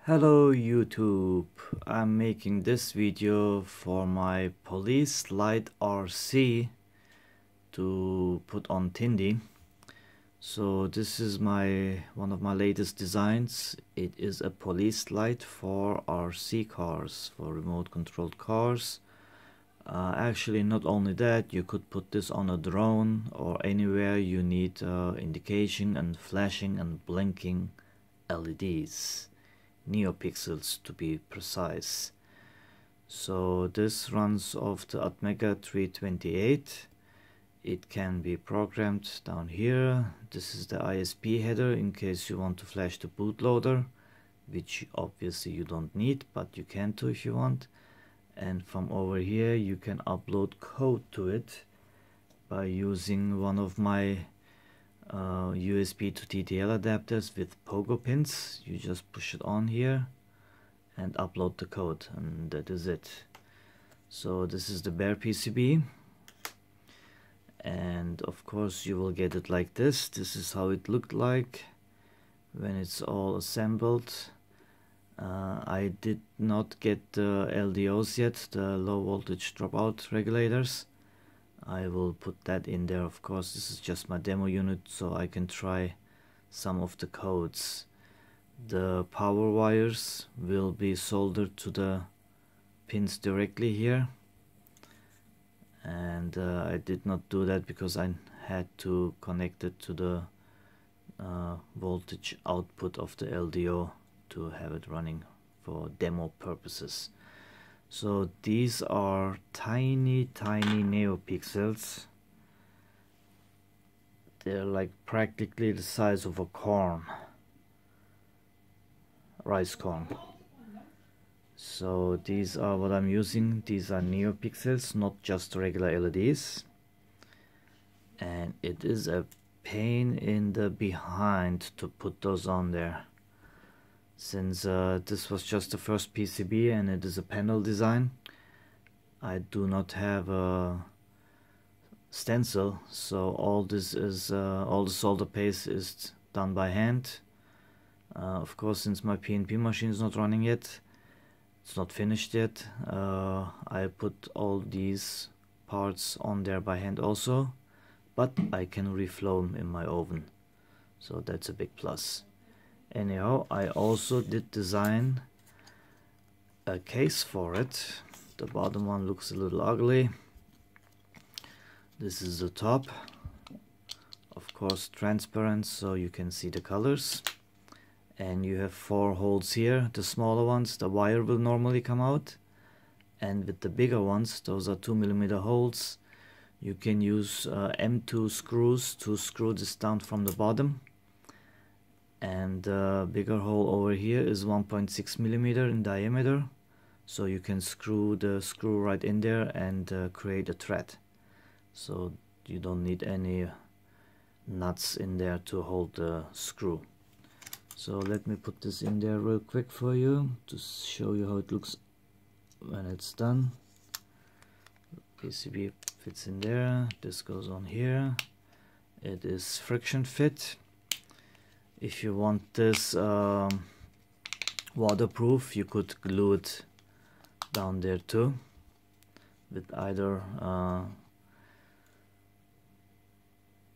Hello YouTube, I'm making this video for my police light RC to put on Tindie. So this is one of my latest designs. It is a police light for RC cars, for remote controlled cars. Actually, not only that, you could put this on a drone or anywhere you need indication and flashing and blinking LEDs. Neopixels to be precise. So this runs off the Atmega 328. It can be programmed down here. This is the ISP header in case you want to flash the bootloader, which obviously you don't need, but you can too if you want. And from over here you can upload code to it by using one of my USB to TTL adapters with pogo pins. You just push it on here and upload the code, and that is it. So this is the bare PCB, and of course you will get it like this. This is how it looked like when it's all assembled. I did not get the LDOs yet, the low voltage dropout regulators. I will put that in there. Of course, this is just my demo unit, so I can try some of the codes. The power wires will be soldered to the pins directly here, and I did not do that because I had to connect it to the voltage output of the LDO to have it running for demo purposes. So these are tiny neopixels. They're like practically the size of a corn, rice corn. So these are what I'm using. These are neopixels, not just regular LEDs. And it is a pain in the behind to put those on there, since this was just the first PCB and it is a panel design. I do not have a stencil, so all this is all the solder paste is done by hand. Of course, since my PNP machine is not running yet, it's not finished yet, I put all these parts on there by hand also, but I can reflow them in my oven, so that's a big plus. Anyhow, I also did design a case for it. The bottom one looks a little ugly. This is the top, of course transparent, so you can see the colors. And you have 4 holes here. The smaller ones, the wire will normally come out, and with the bigger ones, those are 2mm holes. You can use M2 screws to screw this down from the bottom. And the bigger hole over here is 1.6mm in diameter, so you can screw the screw right in there and create a thread, so you don't need any nuts in there to hold the screw. So let me put this in there real quick for you to show you how it looks when it's done. PCB fits in there, this goes on here. It is friction fit. If you want this waterproof, you could glue it down there too with either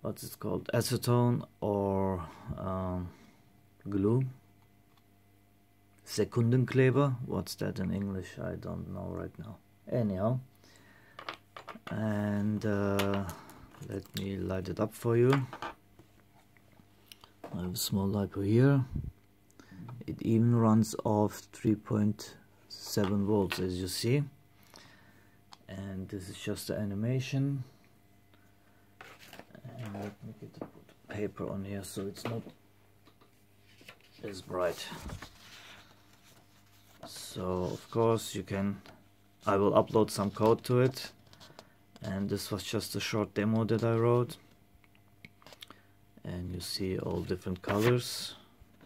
what's it called, acetone or glue. Sekundenkleber, what's that in English? I don't know right now. Anyhow, and let me light it up for you. I have a small LiPo here. It even runs off 3.7 volts, as you see. And this is just the animation. And let me get the paper on here so it's not as bright. So of course you can, I will upload some code to it. And this was just a short demo that I wrote. And you see all different colors.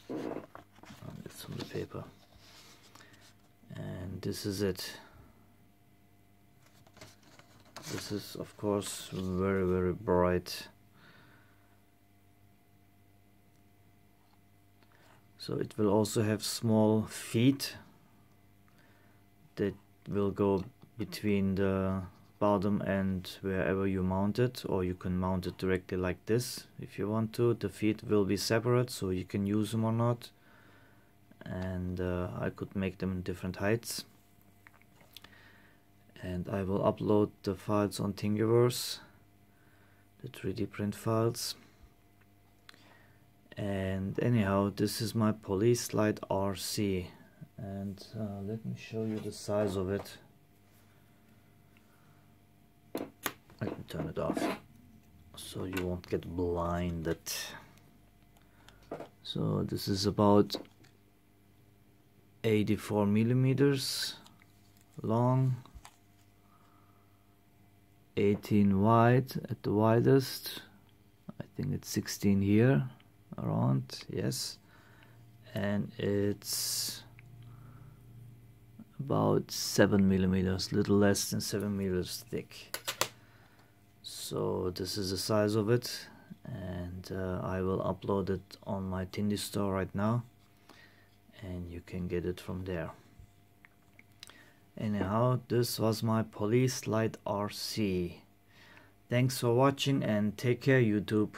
It's on the paper. And this is it. This is of course very bright. So it will also have small feet that will go between the bottom and wherever you mount it, or you can mount it directly like this if you want to. The feet will be separate, so you can use them or not, and I could make them in different heights. And I will upload the files on Thingiverse, the 3D print files. And anyhow, this is my Police Light RC, and let me show you the size of it. Let me turn it off so you won't get blinded. So this is about 84 millimeters long, 18 wide at the widest. I think it's 16 here around, yes, and it's about 7 millimeters, little less than 7 millimeters thick. So this is the size of it, and I will upload it on my Tindie store right now, and you can get it from there. Anyhow, this was my Police Light RC. Thanks for watching and take care, YouTube.